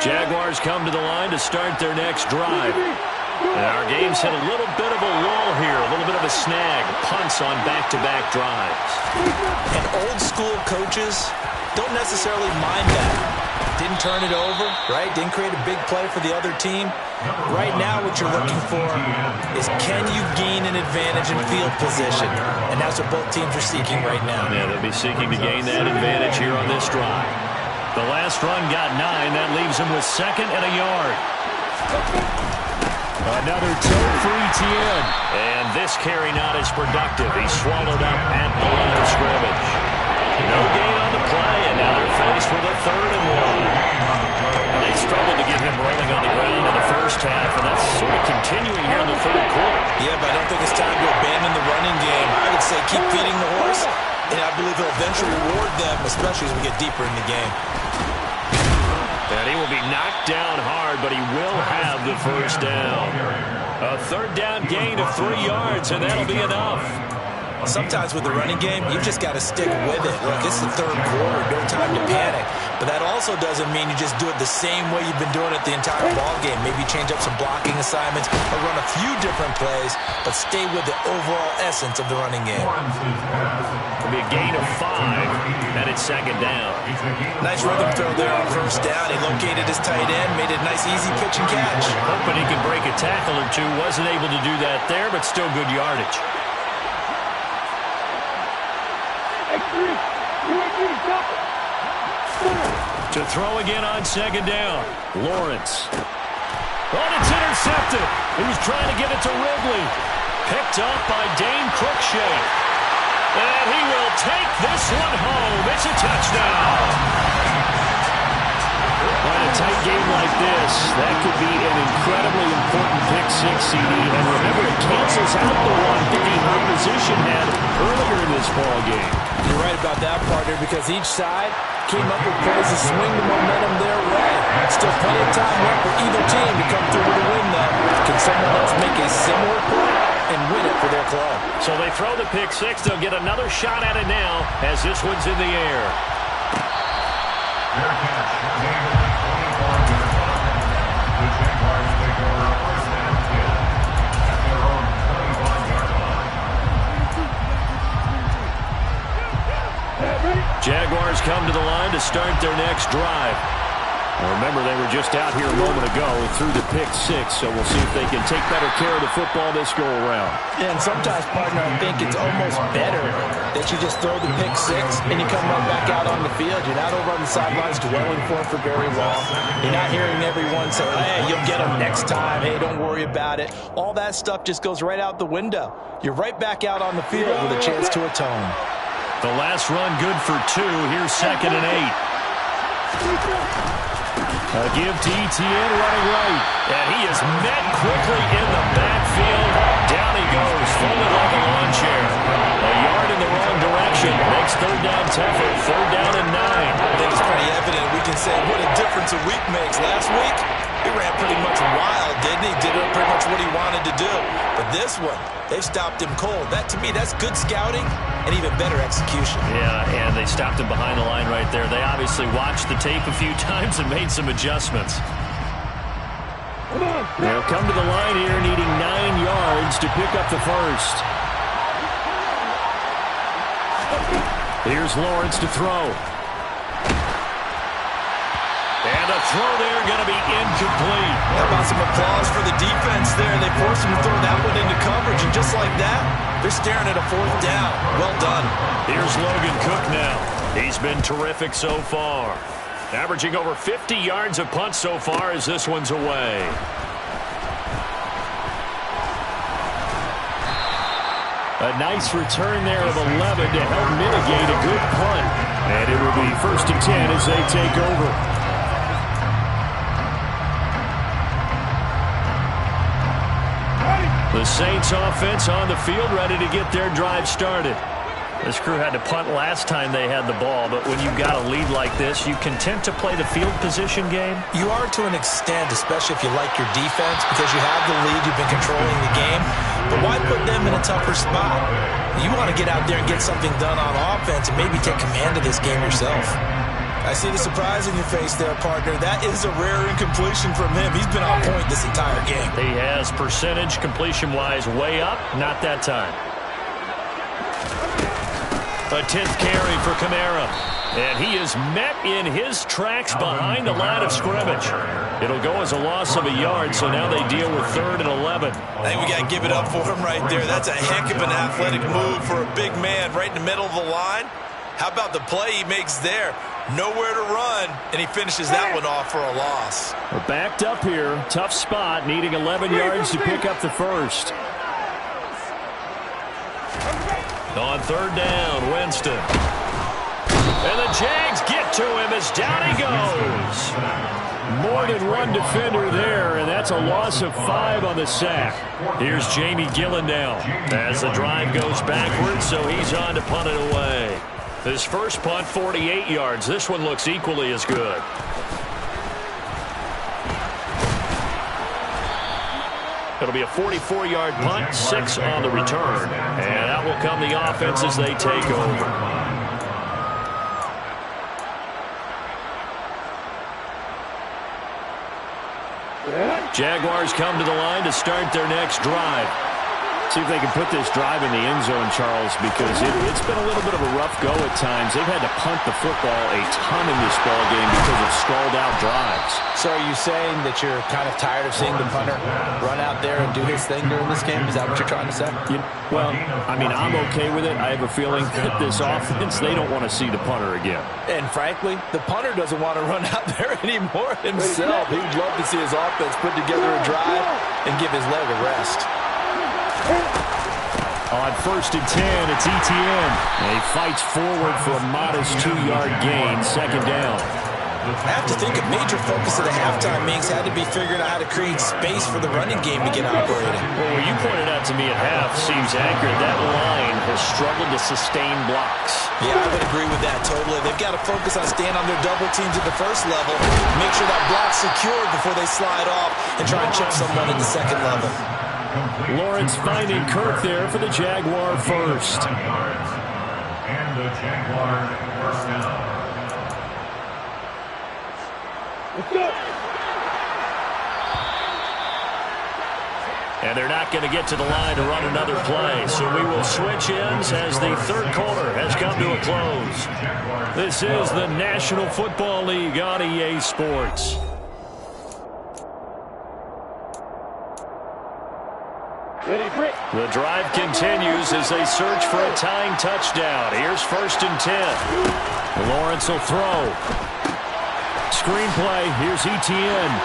Jaguars come to the line to start their next drive. And our game's hit a little bit of a lull here, a little bit of a snag. Punts on back-to-back drives. And old-school coaches don't necessarily mind that. Didn't turn it over, right? Didn't create a big play for the other team. Right now what you're looking for is can you gain an advantage in field position? And that's what both teams are seeking right now. Yeah, they'll be seeking to gain that advantage here on this drive. The last run got 9. That leaves him with 2nd and a yard. Another toe for Etienne. And this carry not as productive. He's swallowed up at the line of scrimmage. No gain on the play, and now they're faced with a 3rd and 1. They struggled to get him rolling on the ground in the first half, and that's sort of continuing here in the third quarter. Yeah, but I don't think it's time to abandon the running game. I would say keep feeding the horse, and I believe he'll eventually reward them, especially as we get deeper in the game. And he will be knocked down hard, but he will have the first down. A third down gain of 3 yards, and that'll be enough. Sometimes with the running game, you've just got to stick with it. Look, it's the third quarter, no time to panic. But that also doesn't mean you just do it the same way you've been doing it the entire ball game. Maybe change up some blocking assignments or run a few different plays, but stay with the overall essence of the running game. It'll be a gain of 5, and it's second down. Nice rhythm throw there on first down. He located his tight end, made it a nice easy pitch and catch. Hoping he can break a tackle or two. Wasn't able to do that there, but still good yardage. To throw again on second down. Lawrence. Oh, it's intercepted. He was trying to get it to Ridley. Picked up by Dane Cruikshank. And he will take this one home. It's a touchdown. In a tight game like this, that could be an incredibly important pick six, CD. And remember, it cancels out the one that the opposition had earlier in this ball game. You're right about that, partner, because each side came up with plays to swing the momentum their way. Still plenty of time left for either team to come through with a win, though. Can someone else make a similar play and win it for their club? So they throw the pick six. They'll get another shot at it now as this one's in the air. Fair catch. The Jaguars take over first and 10 at their own 21-yard line. Jaguars come to the line to start their next drive. Remember, they were just out here a moment ago through the pick six, so we'll see if they can take better care of the football this go-around. Yeah, and sometimes, partner, I think it's almost better that you just throw the pick six and you come right back out on the field. You're not over on the sidelines dwelling for very long. You're not hearing everyone say, hey, you'll get them next time. Hey, don't worry about it. All that stuff just goes right out the window. You're right back out on the field with a chance to atone. The last run good for 2. Here's 2nd and 8. A give to Etienne running right. And he is met quickly in the backfield. Down he goes, folded like a lawn chair. A yard in the wrong direction. Makes 3rd down tougher. 3rd down and 9. I think it's pretty evident. We can say what a difference a week makes. Last week, he ran pretty much wild, didn't he? Did pretty much what he wanted to do. But this one, they stopped him cold. That, to me, that's good scouting and even better execution. Yeah, and they stopped him behind the line right there. They obviously watched the tape a few times and made some adjustments. They'll come to the line here needing 9 yards to pick up the first. Here's Lawrence to throw. And a throw there going to be incomplete. How about some applause for the defense there? They forced him to throw that one into coverage, and just like that, they're staring at a 4th down. Well done. Here's Logan Cook now. He's been terrific so far. Averaging over 50 yards a punt so far as this one's away. A nice return there of 11 to help mitigate a good punt. And it will be 1st and 10 as they take over. The Saints offense on the field, ready to get their drive started. This crew had to punt last time they had the ball, but when you've got a lead like this, you content to play the field position game? You are to an extent, especially if you like your defense, because you have the lead, you've been controlling the game. But why put them in a tougher spot? You want to get out there and get something done on offense and maybe take command of this game yourself. I see the surprise in your face there, partner. That is a rare incompletion from him. He's been on point this entire game. He has percentage completion-wise way up. Not that time. A 10th carry for Kamara. And he is met in his tracks behind the line of scrimmage. It'll go as a loss of a yard, so now they deal with 3rd and 11. I think we got to give it up for him right there. That's a heck of an athletic move for a big man right in the middle of the line. How about the play he makes there? Nowhere to run, and he finishes that one off for a loss. We're backed up here. Tough spot, needing 11 yards to pick up the first. On 3rd down, Winston. And the Jags get to him as down he goes. More than one defender there, and that's a loss of 5 on the sack. Here's Jamie Gillen now as the drive goes backwards, so he's on to punt it away. His first punt, 48 yards. This one looks equally as good. It'll be a 44-yard punt, 6 on the return. And out will come the offense as they take over. Jaguars come to the line to start their next drive. See if they can put this drive in the end zone, Charles, because it's been a little bit of a rough go at times. They've had to punt the football a ton in this ball game because of stalled-out drives. So are you saying that you're kind of tired of seeing the punter run out there and do his thing during this game? Is that what you're trying to say? Well, I mean, I'm okay with it. I have a feeling that this offense, they don't want to see the punter again. And frankly, the punter doesn't want to run out there anymore himself. He would love to see his offense put together a drive and give his leg a rest. On 1st and 10, it's Etienne. And he fights forward for a modest 2-yard gain, 2nd down. I have to think a major focus of the halftime meetings had to be figuring out how to create space for the running game to get operating. Well, what you pointed out to me at half seems accurate. That line has struggled to sustain blocks. Yeah, I would agree with that totally. They've got to focus on staying on their double teams at the first level, make sure that block's secured before they slide off and try and chip someone at the second level. Lawrence finding Kirk there for the Jaguar first. And the Jaguar first down. And they're not going to get to the line to run another play. So we will switch ends as the third quarter has come to a close. This is the National Football League on EA Sports. The drive continues as they search for a tying touchdown. Here's 1st and 10. Lawrence will throw. Screenplay. Here's Etienne.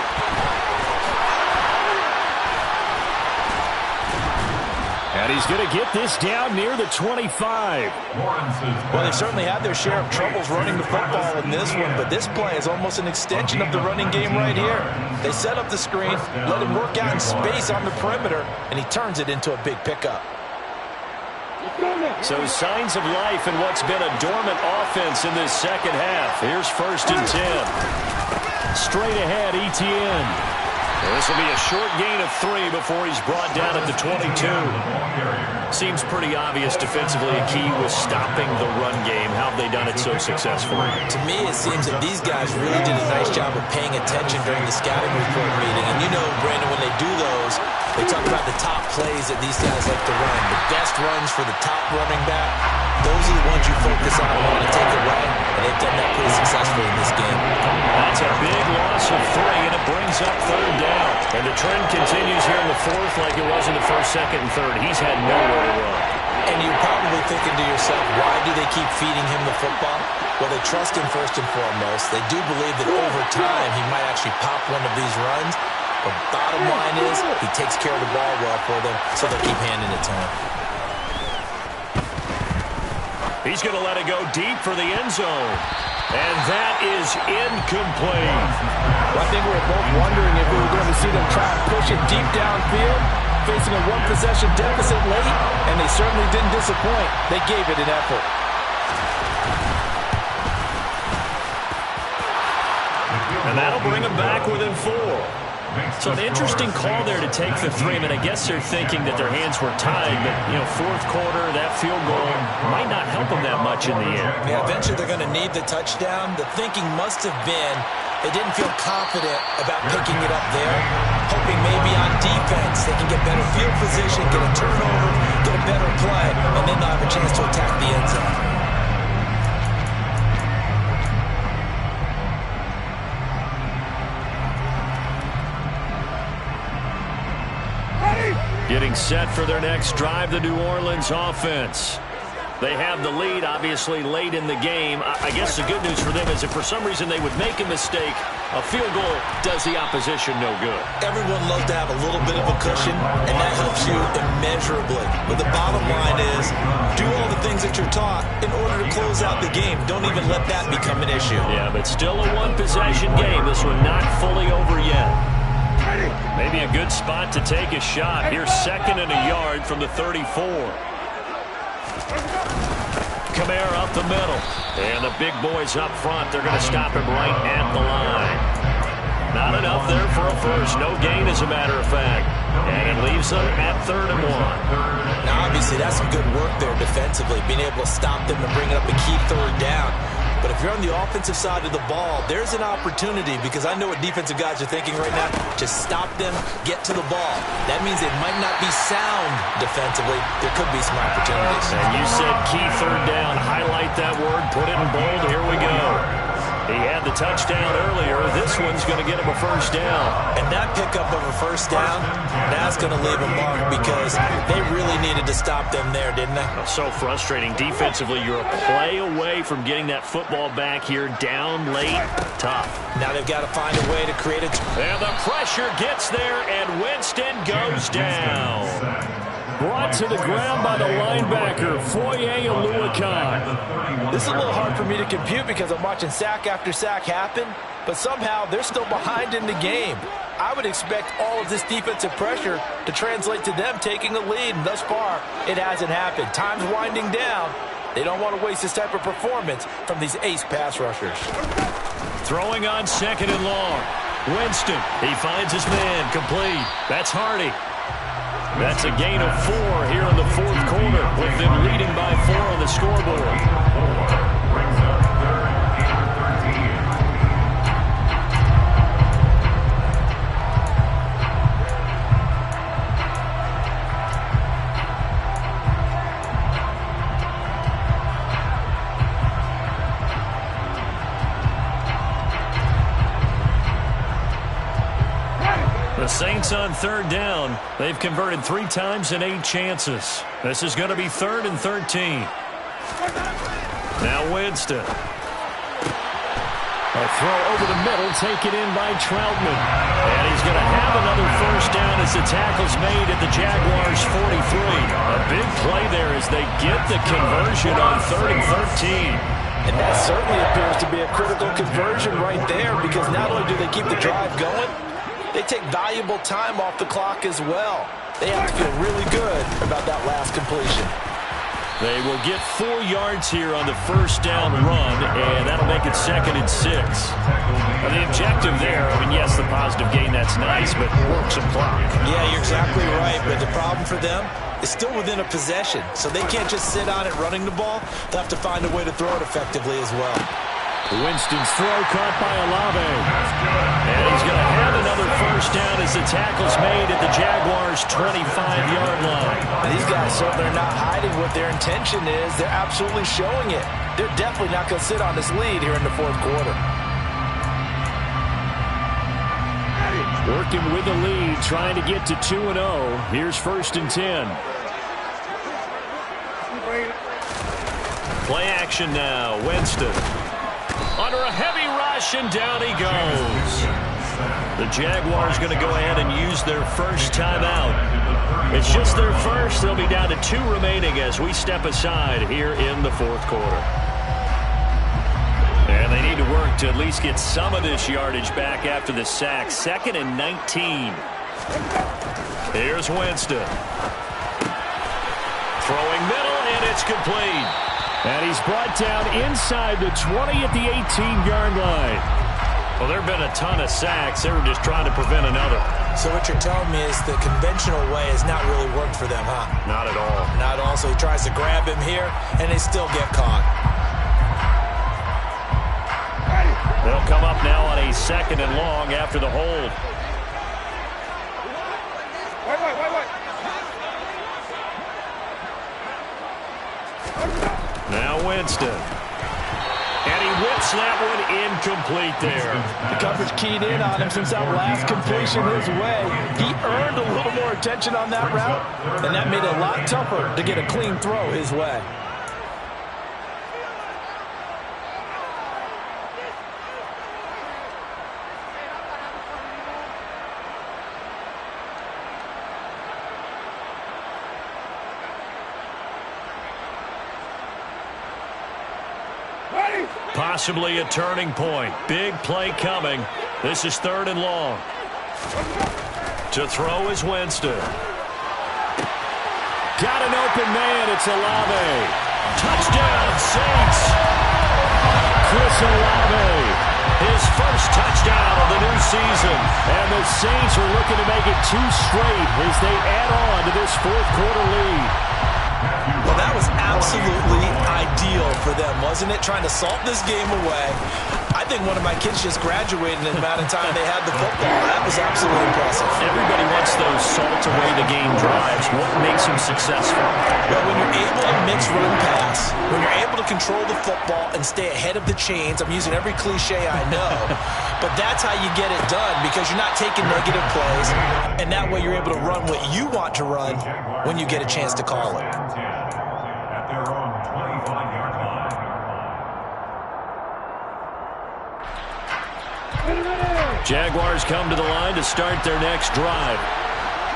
And he's going to get this down near the 25. Well, they certainly had their share of troubles running the football in this one, but this play is almost an extension of the running game right here. They set up the screen, let him work out in space on the perimeter, and he turns it into a big pickup. So signs of life in what's been a dormant offense in this second half. Here's 1st and 10. Straight ahead, Etienne. This will be a short gain of 3 before he's brought down at the 22. Seems pretty obvious defensively a key was stopping the run game. How have they done it so successfully? To me, it seems that these guys really did a nice job of paying attention during the scouting report meeting. And you know, Brandon, when they do those, they talk about the top plays that these guys like to run. The best runs for the top running back, those are the ones you focus on and want to take away. And they've done that pretty successfully in this game. That's a big loss of 3, and it brings up 3rd down. And the trend continues here in the 4th like it was in the 1st, 2nd, and 3rd. He's had nowhere to run. And you're probably thinking to yourself, why do they keep feeding him the football? Well, they trust him first and foremost. They do believe that over time he might actually pop one of these runs. But bottom line is he takes care of the ball well for them, so they'll keep handing it to him. He's going to let it go deep for the end zone. And that is incomplete. Well, I think we were both wondering if we were going to see them try and push it deep downfield, facing a one-possession deficit late, and they certainly didn't disappoint. They gave it an effort. And that'll bring them back within 4. So an interesting call there to take the 3. I mean, I guess they're thinking that their hands were tied, but, you know, 4th quarter, that field goal might not help them that much in the end. Yeah, eventually they're going to need the touchdown. The thinking must have been they didn't feel confident about picking it up there, hoping maybe on defense they can get better field position, get a turnover, get a better play, and then they'll have a chance to attack the end zone. Getting set for their next drive, the New Orleans offense. They have the lead, obviously, late in the game. I guess the good news for them is if for some reason they would make a mistake, a field goal does the opposition no good. Everyone loves to have a little bit of a cushion, and that helps you immeasurably. But the bottom line is, do all the things that you're taught in order to close out the game. Don't even let that become an issue. Yeah, but still a one-possession game. This one not fully over yet. Maybe a good spot to take a shot. Here's 2nd and a yard from the 34. Kamara up the middle. And the big boys up front. They're going to stop him right at the line. Not enough there for a first. No gain, as a matter of fact. And it leaves them at 3rd and 1. Now, obviously, that's some good work there defensively, being able to stop them and bring it up a key 3rd down. But if you're on the offensive side of the ball, there's an opportunity, because I know what defensive guys are thinking right now. Just stop them, get to the ball. That means it might not be sound defensively. There could be some opportunities. And you said key 3rd down. Highlight that word. Put it in bold. Here we go. He had the touchdown earlier. This one's going to get him a 1st down. And that pickup of a 1st down, that's going to leave a mark, because they really needed to stop them there, didn't they? So frustrating. Defensively, you're a play away from getting that football back here. Down late. Tough. Now they've got to find a way to create it. And the pressure gets there, and Winston goes down. Brought to the ground by the linebacker, Foye Oluokun. This is a little hard for me to compute because I'm watching sack after sack happen, but somehow they're still behind in the game. I would expect all of this defensive pressure to translate to them taking a lead, and thus far, it hasn't happened. Time's winding down. They don't want to waste this type of performance from these ace pass rushers. Throwing on 2nd and long. Winston, he finds his man, complete. That's Hardy. That's a gain of 4 here in the 4th quarter, with them leading by 4 on the scoreboard. Saints on third down. They've converted 3 times in 8 chances. This is going to be 3rd and 13. Now Winston. A throw over the middle, taken in by Troutman. And he's going to have another first down as the tackle's made at the Jaguars' 43. A big play there as they get the conversion on 3rd and 13. And that certainly appears to be a critical conversion right there, because not only do they keep the drive going, they take valuable time off the clock as well. They have to feel really good about that last completion. They will get 4 yards here on the first down run, and that'll make it 2nd and 6. Now, the objective there, I mean, yes, the positive gain, that's nice, but work some clock. Yeah, you're exactly right, but the problem for them is still within a possession, so they can't just sit on it running the ball. They'll have to find a way to throw it effectively as well. Winston's throw caught by Olave. And he's going to have another first down as the tackle's made at the Jaguars' 25-yard line. And these guys, so they're not hiding what their intention is. They're absolutely showing it. They're definitely not going to sit on this lead here in the 4th quarter. Working with the lead, trying to get to 2-0. Here's 1st and 10. Play action now. Winston. Under a heavy rush, and down he goes. The Jaguars going to go ahead and use their first timeout. It's just their first. They'll be down to 2 remaining as we step aside here in the 4th quarter. And they need to work to at least get some of this yardage back after the sack. 2nd and 19. Here's Winston. Throwing middle, and it's complete. And he's brought down inside the 20 at the 18-yard line. Well, there have been a ton of sacks. They were just trying to prevent another. So what you're telling me is the conventional way has not really worked for them, huh? Not at all. Not at all. So he tries to grab him here, and they still get caught. They'll come up now on a 2nd and long after the hold. Now Winston. And he whips that one incomplete there. The coverage keyed in on him since that last completion his way. He earned a little more attention on that route, and that made it a lot tougher to get a clean throw his way. Possibly a turning point. Big play coming. This is 3rd and long. To throw is Winston. Got an open man. It's Olave. Touchdown, Saints. Chris Olave. His first touchdown of the new season. And the Saints are looking to make it 2 straight as they add on to this 4th quarter lead. Well, that was absolutely ideal for them, wasn't it? Trying to salt this game away. I think one of my kids just graduated in the amount of time they had the football. That was absolutely impressive. Everybody wants those salt-away-the-game drives. What makes them successful? Well, when you're able to mix run pass, when you're able to control the football and stay ahead of the chains, I'm using every cliche I know, but that's how you get it done, because you're not taking negative plays, and that way you're able to run what you want to run when you get a chance to call it. At their own 25-yard line. Jaguars come to the line to start their next drive.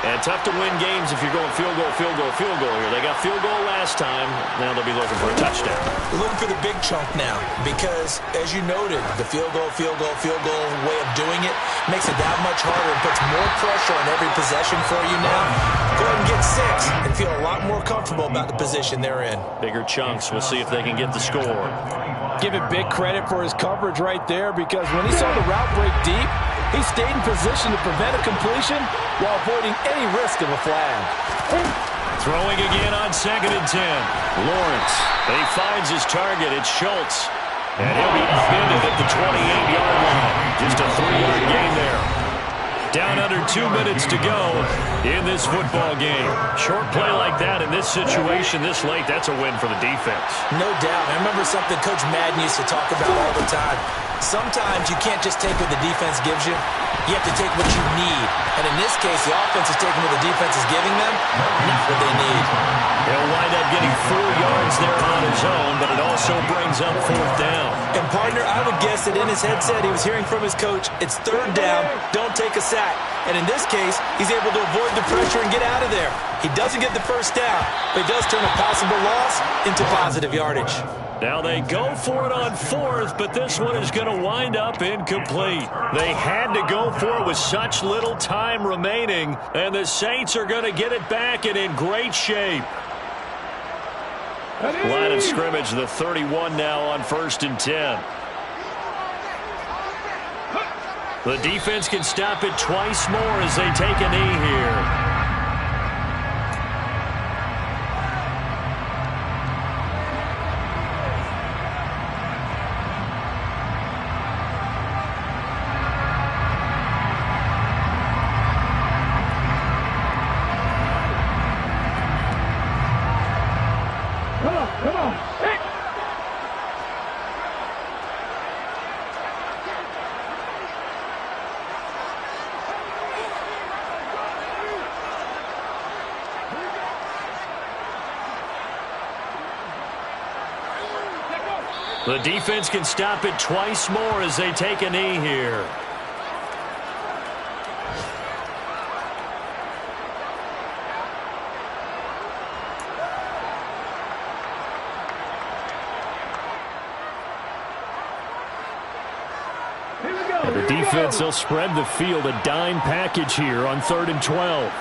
And tough to win games if you're going field goal, field goal, field goal here. They got field goal last time. Now they'll be looking for a touchdown. They're looking for the big chunk now because, as you noted, the field goal way of doing it makes it that much harder and puts more pressure on every possession for you now. Go ahead and get 6 and feel a lot more comfortable about the position they're in. Bigger chunks. We'll see if they can get the score. Give it big credit for his coverage right there, because when he saw the route break deep, he stayed in position to prevent a completion while avoiding any risk of a flag. Throwing again on 2nd and 10. Lawrence. He finds his target. It's Schultz. And he'll be upended at the 28-yard line. Just a 3-yard gain there. Down under 2 minutes to go in this football game. Short play like that in this situation this late, that's a win for the defense. No doubt. I remember something Coach Madden used to talk about all the time. Sometimes you can't just take what the defense gives you. You have to take what you need. And in this case, the offense is taking what the defense is giving them, not what they need. He'll wind up getting 4 yards there on his own, but it also brings up 4th down. And, partner, I would guess that in his headset he was hearing from his coach, it's 3rd down, don't take a sack. And in this case, he's able to avoid the pressure and get out of there. He doesn't get the 1st down, but he does turn a possible loss into positive yardage. Now they go for it on 4th, but this one is going to wind up incomplete. They had to go for it with such little time remaining, and the Saints are going to get it back and in great shape. Line of scrimmage, the 31 now on 1st and 10. The defense can stop it twice more as they take a knee here. The defense can stop it twice more as they take a knee here. The defense, they'll spread the field, a dime package here on 3rd and 12.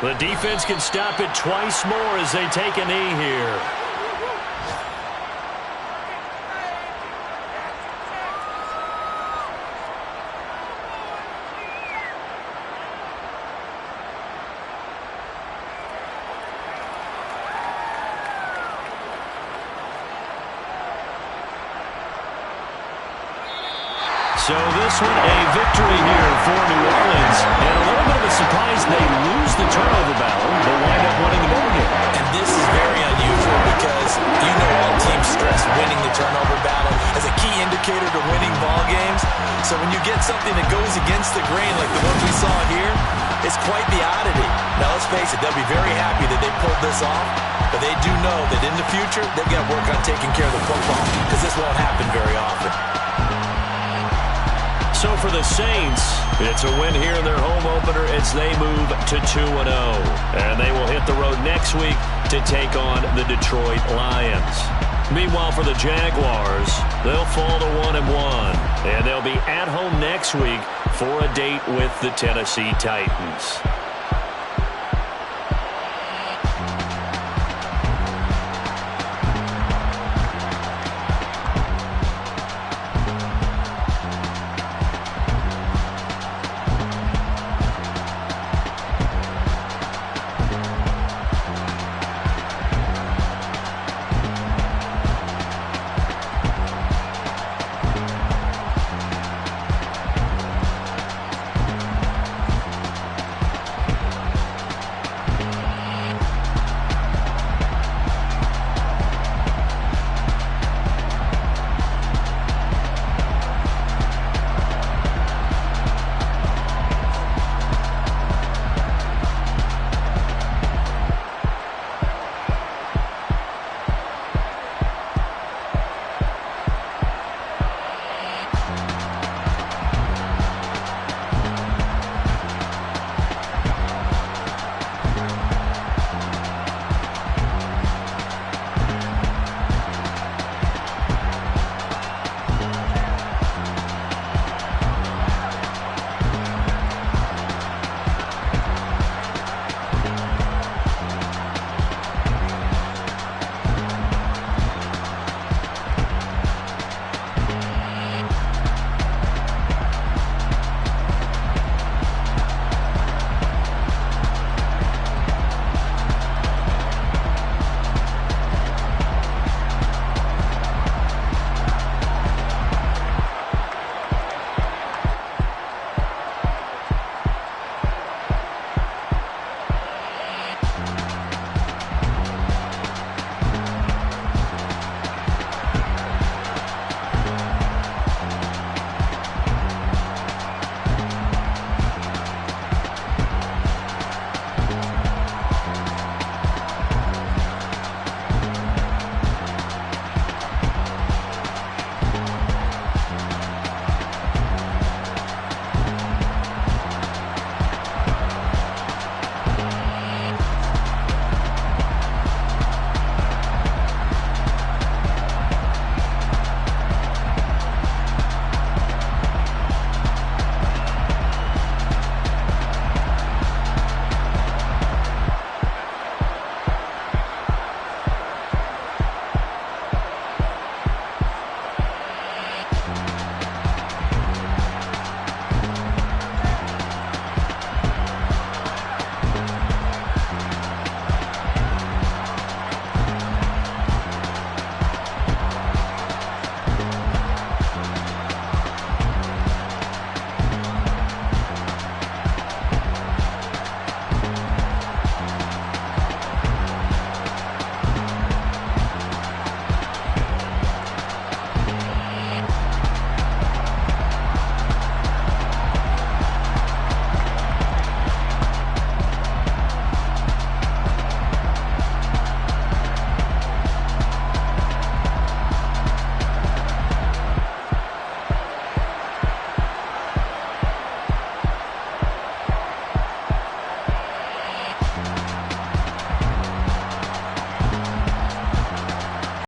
The defense can stop it twice more as they take a knee here. So this one, a victory here for New Orleans. And a little bit of a surprise, they lose the turnover battle, but wind up winning the ball game. And this is very unusual because you know all teams stress winning the turnover battle as a key indicator to winning ball games. So when you get something that goes against the grain like the one we saw here, it's quite the oddity. Now let's face it, they'll be very happy that they pulled this off, but they do know that in the future, they've got to work on taking care of the football because this won't happen very often. So for the Saints, it's a win here in their home opener as they move to 2-0. And they will hit the road next week to take on the Detroit Lions. Meanwhile, for the Jaguars, they'll fall to 1-1. And they'll be at home next week for a date with the Tennessee Titans.